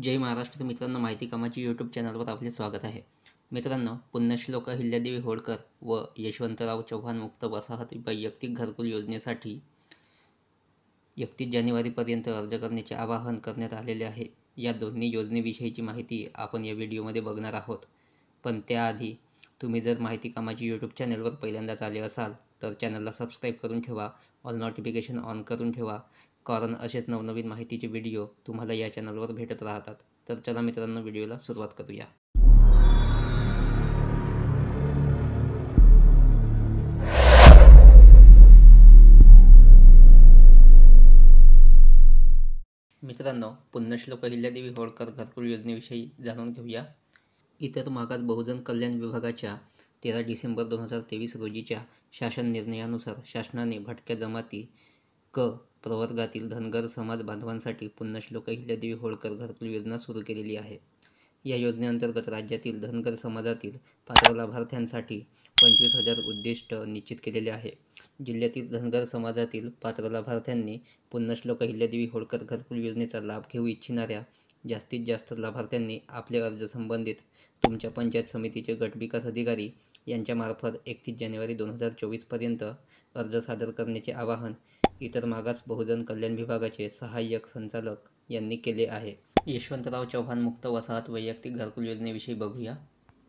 जय महाराष्ट्र मित्रांनो, माहिती कामाची यूट्यूब चॅनलवर आपले स्वागत आहे. मित्रांनो, पुण्यश्लोक अहिल्यादेवी होळकर व यशवंतराव चव्हाण मुक्त वसाहत वैयक्तिक घरकुल योजनेसाठी 31 जानेवारीपर्यंत अर्ज करण्याचे आवाहन करण्यात आलेले आहे. या दोन्ही योजनेविषयीची माहिती आपण या व्हिडिओमध्ये बघणार आहोत. पण त्याआधी तुम्ही जर माहिती कामाची यूट्यूब चॅनलवर पहिल्यांदाच आले असाल तर चॅनलला सबस्क्राईब करून ठेवा, ऑल नोटिफिकेशन ऑन करून ठेवा, कारण असेच नवनवीन माहितीचे व्हिडिओ तुम्हाला या चॅनलवर भेटत राहतात. तर चला मित्रांनो, व्हिडिओला सुरुवात करूया. मित्रांनो, पुण्यश्लोक अहिल्यादेवी होळकर घरकुल योजनेविषयी जाणून घेऊया. इतर मागास बहुजन कल्याण विभागाच्या 13 डिसेंबर 2023 रोजीच्या शासन निर्णयानुसार शासनाने भटक्या जमाती क प्रवर्गातील धनगर समाज बांधवांसाठी पुण्यश्लोक अहिल्यादेवी होळकर घरकुल योजना सुरू केलेली आहे. या योजनेअंतर्गत राज्यातील धनगर समाजातील पात्र लाभार्थ्यांसाठी 25,000 उद्दिष्ट निश्चित केलेले आहे. जिल्ह्यातील धनगर समाजातील पात्र लाभार्थ्यांनी पुण्यश्लोक अहिल्यादेवी होळकर घरकुल योजनेचा लाभ घेऊ इच्छिणाऱ्या जास्तीत जास्त लाभार्थ्यांनी आपले अर्ज संबंधित तुमच्या पंचायत समितीचे गटविकास अधिकारी यांच्यामार्फत 31 जानेवारी 2024 पर्यंत अर्ज सादर करण्याचे आवाहन इतर मागास बहुजन कल्याण विभागाचे सहाय्यक संचालक यांनी केले आहे. यशवंतराव चव्हाण मुक्त वसाहत वैयक्तिक घरकुल योजनेविषयी बघूया.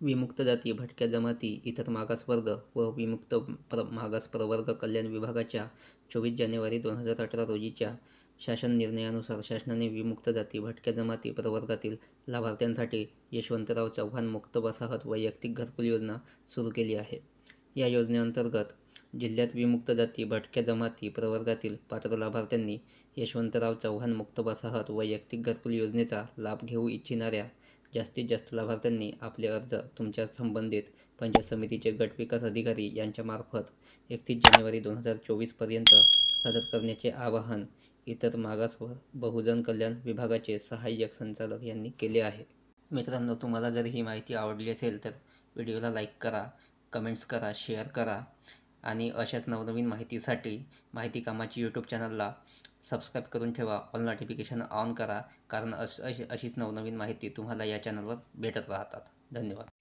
विमुक्त जाती, भटक्या जमाती, इतर मागासवर्ग व विमुक्त मागास प्रवर्ग कल्याण विभागाच्या 24 जानेवारी 2018 रोजीच्या शासन निर्णयानुसार शासनाने विमुक्त जाती, भटक्या जमाती प्रवर्गातील लाभार्थ्यांसाठी यशवंतराव चव्हाण मुक्त वसाहत वैयक्तिक घरकुल योजना सुरू केली आहे. या योजनेअंतर्गत जिल्ह्यात विमुक्त जाती, भटक्या जमाती प्रवर्गातील पात्र लाभार्थ्यांनी यशवंतराव चव्हाण मुक्त वसाहत वैयक्तिक घरकुल योजनेचा लाभ घेऊ इच्छिणाऱ्या जास्तीत जास्त लाभार्थ्यांनी आपले अर्ज तुमच्या संबंधित पंचायत समितीचे गटविकास अधिकारी यांच्यामार्फत 31 जानेवारी 2024 पर्यंत सादर करण्याचे आवाहन इतर मागास व बहुजन कल्याण विभागाचे सहाय्यक संचालक यांनी केले आहे. मित्रांनो, तुम्हाला जर ही माहिती आवडली असेल तर व्हिडिओला लाईक करा, कमेंट्स करा, शेअर करा आणि अशाच नवनवीन माहितीसाठी माहिती कामाची यूट्यूब चॅनलला सबस्क्राईब करून ठेवा, ऑल नोटिफिकेशन ऑन करा, कारण अशीच नवनवीन माहिती तुम्हाला या चॅनलवर भेटत राहतात. धन्यवाद.